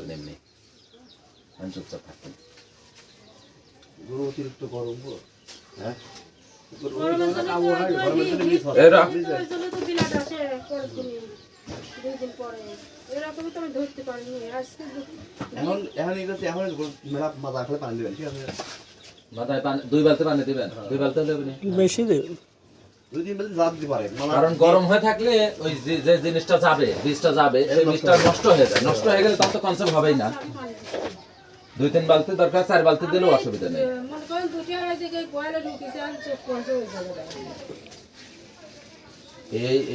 যাবেন এমনি চুপচাপ থাকবেন। গরু অতিরিক্ত গরম হ্যাঁ মাথায় পানি 2 বালতি পানি দিবেন, 2 বালতি দেবেন বেশি দেবেন। কারণ গরম হয়ে থাকলে ওই যে জিনিসটা যাবে, বীজটা যাবে, সেই বীজটা নষ্ট হয়ে যায়। নষ্ট হয়ে গেলে তখন তো কনসার্ভ হবেই না। 2-3 বালতি দরকার, 4 বালতি দিলেও অসুবিধা নেই।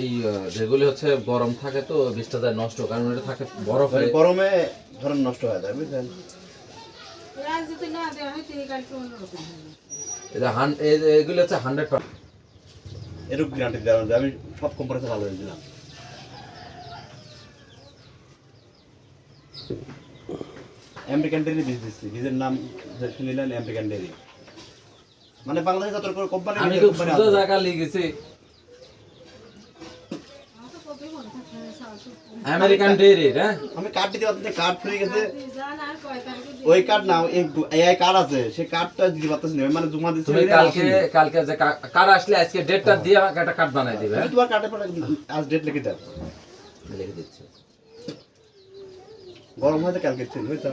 এই যেগুলি হচ্ছে গরম থাকে তো বীজটা যায় নষ্ট, কারণ এটা থাকে বরফে, গরমে ধরেন নষ্ট হয়ে যায় বুঝলেন। এগুলি হচ্ছে 100%। এরকম গ্যারান্টি দেওয়া যায়, আমি সব কোম্পানিতে ভালো হয়েছিলাম। আমেরিকান ডেরি বীজ দিচ্ছি, বীজের নাম শুনিলেন আমেরিকান ডেরি, মানে বাংলাদেশে যত কোম্পানি আমি খুব সুন্দর জায়গা লিখেছি আমেরিকান ডেরি। হ্যাঁ আমি কার্ড দিতে পারতেছি, কার্ড ফ্রি গেছে, ওই কার্ড না এই কার্ড আছে, সেই কার্ডটা দিতে পারতেছি না, মানে জমা দিচ্ছি। তুমি কালকে যে কার্ড আসলে আজকে ডেটটা দিয়ে আমাকে একটা কার্ড বানাই দিবে। তোমার কার্ডে পরে আজ ডেট লিখে দাও, লিখে দিচ্ছি। গরম হয়েছে কালকে বুঝছো।